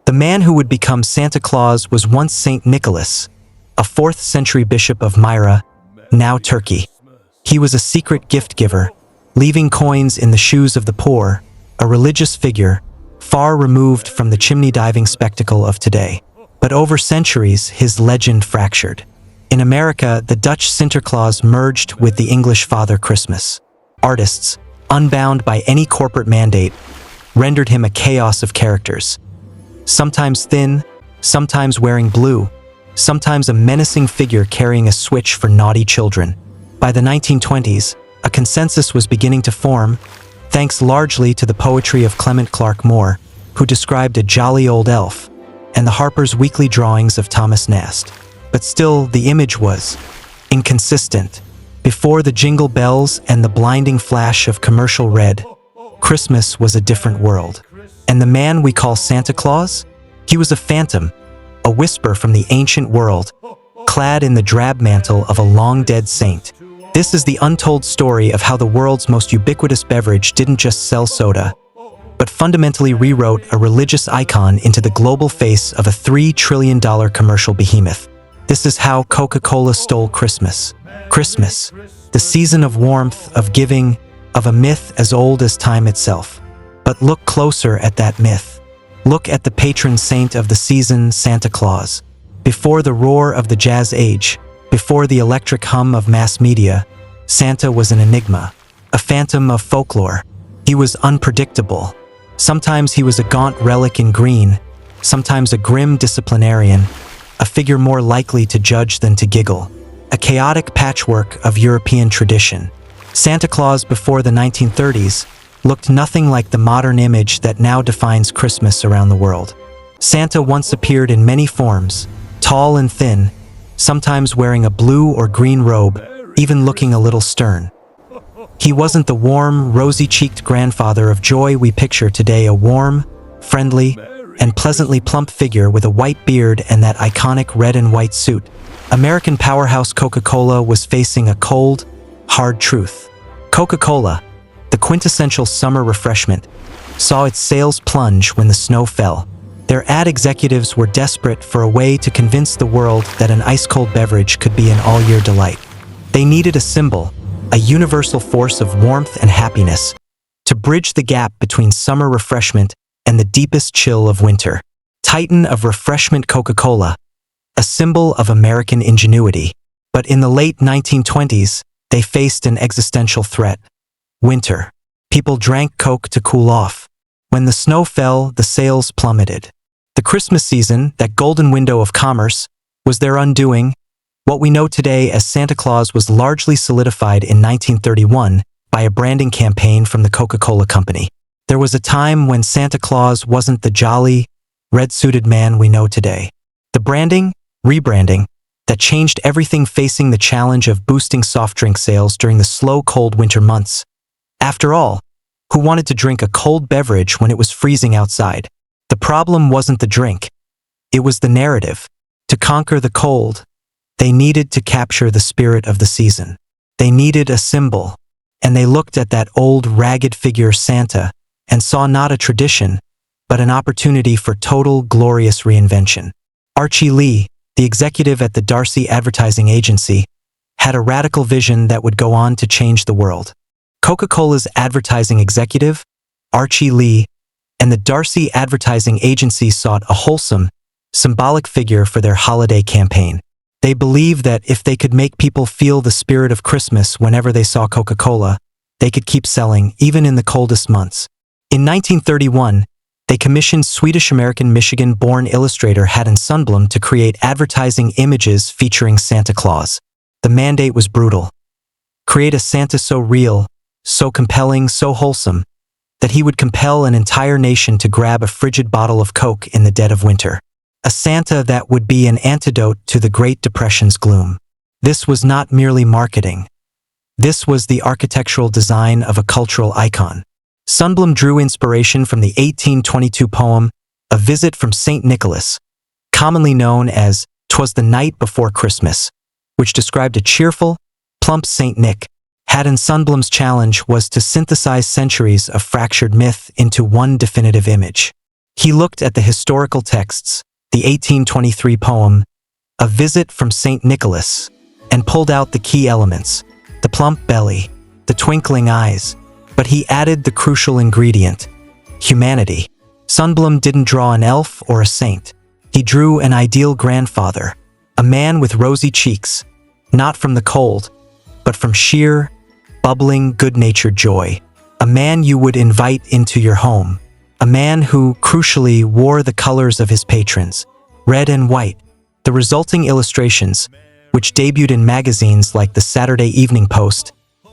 The man who would become Santa Claus was once Saint Nicholas, a 4th century bishop of Myra, now Turkey. He was a secret gift giver, leaving coins in the shoes of the poor, a religious figure, far removed from the chimney diving spectacle of today. But over centuries, his legend fractured. In America, the Dutch Sinterklaas merged with the English Father Christmas. Artists, unbound by any corporate mandate, rendered him a chaos of characters. Sometimes thin, sometimes wearing blue, sometimes a menacing figure carrying a switch for naughty children. By the 1920s, a consensus was beginning to form, thanks largely to the poetry of Clement Clarke Moore, who described a jolly old elf, and the Harper's Weekly drawings of Thomas Nast. But still, the image was inconsistent. Before the jingle bells and the blinding flash of commercial red, Christmas was a different world. And the man we call Santa Claus? He was a phantom, a whisper from the ancient world, clad in the drab mantle of a long-dead saint. This is the untold story of how the world's most ubiquitous beverage didn't just sell soda, but fundamentally rewrote a religious icon into the global face of a $3 trillion commercial behemoth. This is how Coca-Cola stole Christmas. Christmas, the season of warmth, of giving, of a myth as old as time itself. But look closer at that myth. Look at the patron saint of the season, Santa Claus. Before the roar of the jazz age, before the electric hum of mass media, Santa was an enigma, a phantom of folklore. He was unpredictable. Sometimes he was a gaunt relic in green, sometimes a grim disciplinarian, a figure more likely to judge than to giggle, a chaotic patchwork of European tradition. Santa Claus before the 1930s looked nothing like the modern image that now defines Christmas around the world. Santa once appeared in many forms, tall and thin, sometimes wearing a blue or green robe, even looking a little stern. He wasn't the warm, rosy-cheeked grandfather of joy we picture today, a warm, friendly, and pleasantly plump figure with a white beard and that iconic red and white suit. American powerhouse Coca-Cola was facing a cold, hard truth. Coca-Cola, the quintessential summer refreshment, saw its sales plunge when the snow fell. Their ad executives were desperate for a way to convince the world that an ice-cold beverage could be an all-year delight. They needed a symbol, a universal force of warmth and happiness, to bridge the gap between summer refreshment and the deepest chill of winter. Titan of refreshment Coca-Cola, a symbol of American ingenuity. But in the late 1920s, they faced an existential threat. Winter. People drank Coke to cool off. When the snow fell, the sales plummeted. The Christmas season, that golden window of commerce, was their undoing. What we know today as Santa Claus was largely solidified in 1931 by a branding campaign from the Coca-Cola Company. There was a time when Santa Claus wasn't the jolly, red-suited man we know today. The branding, rebranding, that changed everything, facing the challenge of boosting soft drink sales during the slow, cold winter months. After all, who wanted to drink a cold beverage when it was freezing outside? The problem wasn't the drink. It was the narrative. To conquer the cold, they needed to capture the spirit of the season. They needed a symbol, and they looked at that old, ragged figure Santa and saw not a tradition, but an opportunity for total, glorious reinvention. Archie Lee, the executive at the Darcy Advertising Agency, had a radical vision that would go on to change the world. Coca-Cola's advertising executive, Archie Lee, and the Darcy Advertising Agency sought a wholesome, symbolic figure for their holiday campaign. They believed that if they could make people feel the spirit of Christmas whenever they saw Coca-Cola, they could keep selling even in the coldest months. In 1931, they commissioned Swedish-American Michigan-born illustrator Haddon Sundblom to create advertising images featuring Santa Claus. The mandate was brutal. Create a Santa so real, so compelling, so wholesome, that he would compel an entire nation to grab a frigid bottle of Coke in the dead of winter. A Santa that would be an antidote to the Great Depression's gloom. This was not merely marketing. This was the architectural design of a cultural icon. Sundblom drew inspiration from the 1822 poem, A Visit from St. Nicholas, commonly known as "'Twas the Night Before Christmas," which described a cheerful, plump St. Nick. Haddon Sundblom's challenge was to synthesize centuries of fractured myth into one definitive image. He looked at the historical texts, the 1823 poem, A Visit from St. Nicholas, and pulled out the key elements, the plump belly, the twinkling eyes, but he added the crucial ingredient, humanity. Sundblom didn't draw an elf or a saint. He drew an ideal grandfather, a man with rosy cheeks, not from the cold, but from sheer, bubbling, good-natured joy. A man you would invite into your home. A man who, crucially, wore the colors of his patrons, red and white. The resulting illustrations, which debuted in magazines like the Saturday Evening Post,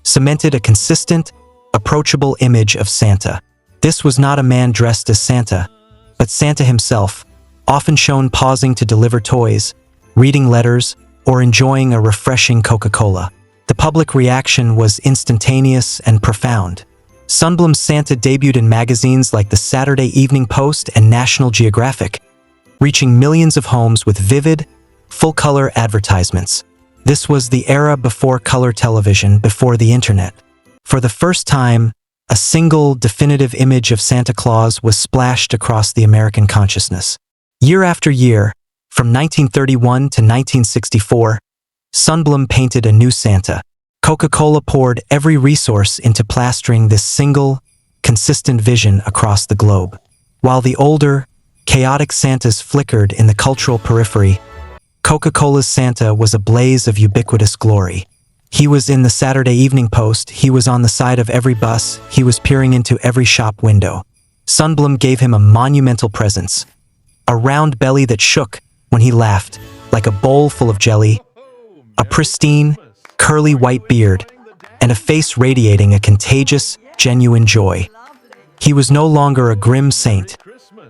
cemented a consistent, approachable image of Santa. This was not a man dressed as Santa, but Santa himself, often shown pausing to deliver toys, reading letters, or enjoying a refreshing Coca-Cola. The public reaction was instantaneous and profound. Sundblom's Santa debuted in magazines like the Saturday Evening Post and National Geographic, reaching millions of homes with vivid, full-color advertisements. This was the era before color television, before the internet. For the first time, a single, definitive image of Santa Claus was splashed across the American consciousness. Year after year, from 1931 to 1964, Sundblom painted a new Santa. Coca-Cola poured every resource into plastering this single, consistent vision across the globe. While the older, chaotic Santas flickered in the cultural periphery, Coca-Cola's Santa was a blaze of ubiquitous glory. He was in the Saturday Evening Post, he was on the side of every bus, he was peering into every shop window. Sundblom gave him a monumental presence, a round belly that shook when he laughed, like a bowl full of jelly, a pristine, curly white beard, and a face radiating a contagious, genuine joy. He was no longer a grim saint.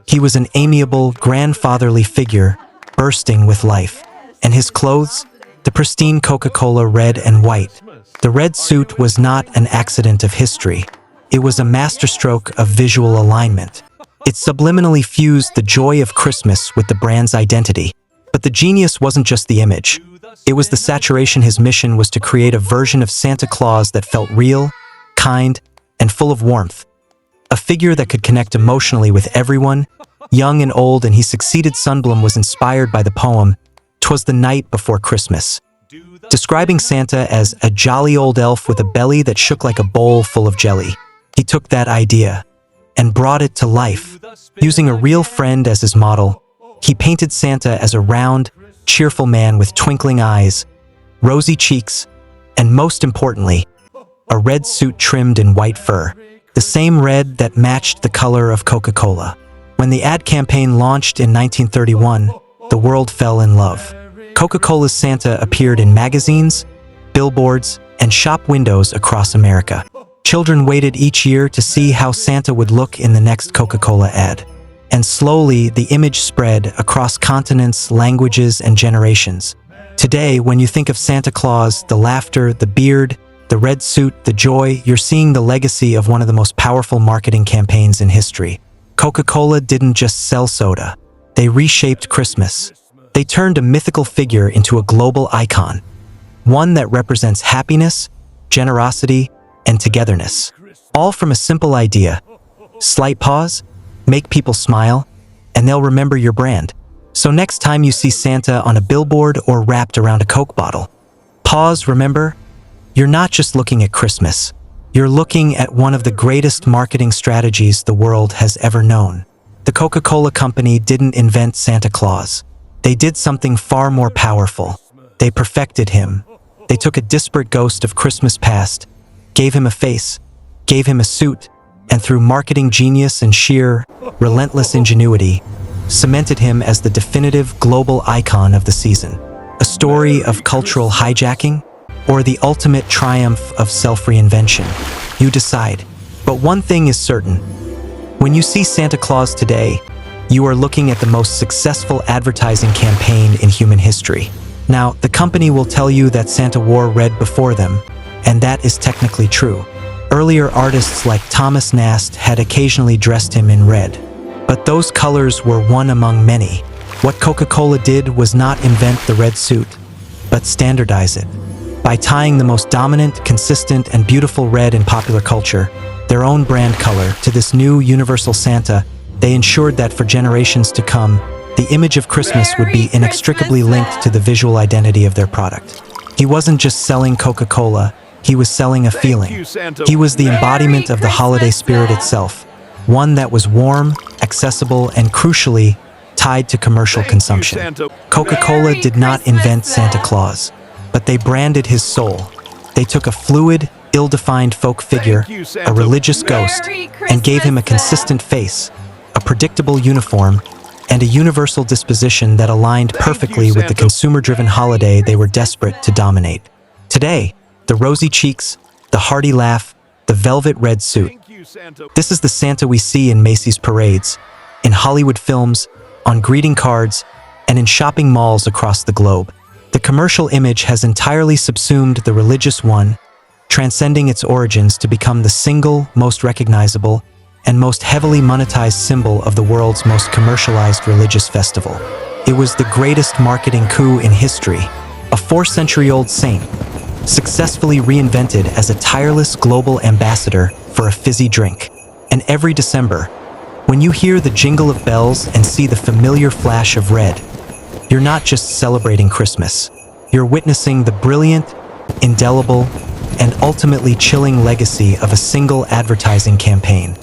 He was an amiable, grandfatherly figure, bursting with life. And his clothes? The pristine Coca-Cola red and white. The red suit was not an accident of history. It was a masterstroke of visual alignment. It subliminally fused the joy of Christmas with the brand's identity. But the genius wasn't just the image. It was the saturation. His mission was to create a version of Santa Claus that felt real, kind, and full of warmth. A figure that could connect emotionally with everyone, young and old, and he succeeded. Sundblom was inspired by the poem, "'Twas the Night Before Christmas," describing Santa as a jolly old elf with a belly that shook like a bowl full of jelly. He took that idea and brought it to life. Using a real friend as his model, he painted Santa as a round, cheerful man with twinkling eyes, rosy cheeks, and most importantly, a red suit trimmed in white fur, the same red that matched the color of Coca-Cola. When the ad campaign launched in 1931, the world fell in love. Coca-Cola's Santa appeared in magazines, billboards, and shop windows across America. Children waited each year to see how Santa would look in the next Coca-Cola ad. And slowly, the image spread across continents, languages, and generations. Today, when you think of Santa Claus, the laughter, the beard, the red suit, the joy, you're seeing the legacy of one of the most powerful marketing campaigns in history. Coca-Cola didn't just sell soda. They reshaped Christmas. They turned a mythical figure into a global icon, one that represents happiness, generosity, and togetherness. All from a simple idea. Slight pause, make people smile, and they'll remember your brand. So next time you see Santa on a billboard or wrapped around a Coke bottle, pause, remember, you're not just looking at Christmas. You're looking at one of the greatest marketing strategies the world has ever known. The Coca-Cola Company didn't invent Santa Claus. They did something far more powerful. They perfected him. They took a disparate ghost of Christmas past, gave him a face, gave him a suit, and through marketing genius and sheer, relentless ingenuity, cemented him as the definitive global icon of the season. A story of cultural hijacking, or the ultimate triumph of self-reinvention? You decide. But one thing is certain. When you see Santa Claus today, you are looking at the most successful advertising campaign in human history. Now, the company will tell you that Santa wore red before them, and that is technically true. Earlier artists like Thomas Nast had occasionally dressed him in red. But those colors were one among many. What Coca-Cola did was not invent the red suit, but standardize it. By tying the most dominant, consistent, and beautiful red in popular culture, their own brand color, to this new universal Santa, They ensured that for generations to come, the image of Christmas would be inextricably linked to the visual identity of their product. He wasn't just selling Coca-Cola, he was selling a feeling. He was the embodiment of the holiday spirit itself, one that was warm, accessible, and crucially, tied to commercial consumption. Coca-Cola did not invent Santa Claus, but they branded his soul. They took a fluid, ill-defined folk figure, a religious ghost, and gave him a consistent face, a predictable uniform, and a universal disposition that aligned perfectly with the consumer-driven holiday they were desperate to dominate. Today, the rosy cheeks, the hearty laugh, the velvet red suit. This is the Santa we see in Macy's parades, in Hollywood films, on greeting cards, and in shopping malls across the globe. The commercial image has entirely subsumed the religious one, transcending its origins to become the single, most recognizable, and most heavily monetized symbol of the world's most commercialized religious festival. It was the greatest marketing coup in history, a 4-century-old saint, successfully reinvented as a tireless global ambassador for a fizzy drink. And every December, when you hear the jingle of bells and see the familiar flash of red, you're not just celebrating Christmas. You're witnessing the brilliant, indelible, and ultimately chilling legacy of a single advertising campaign.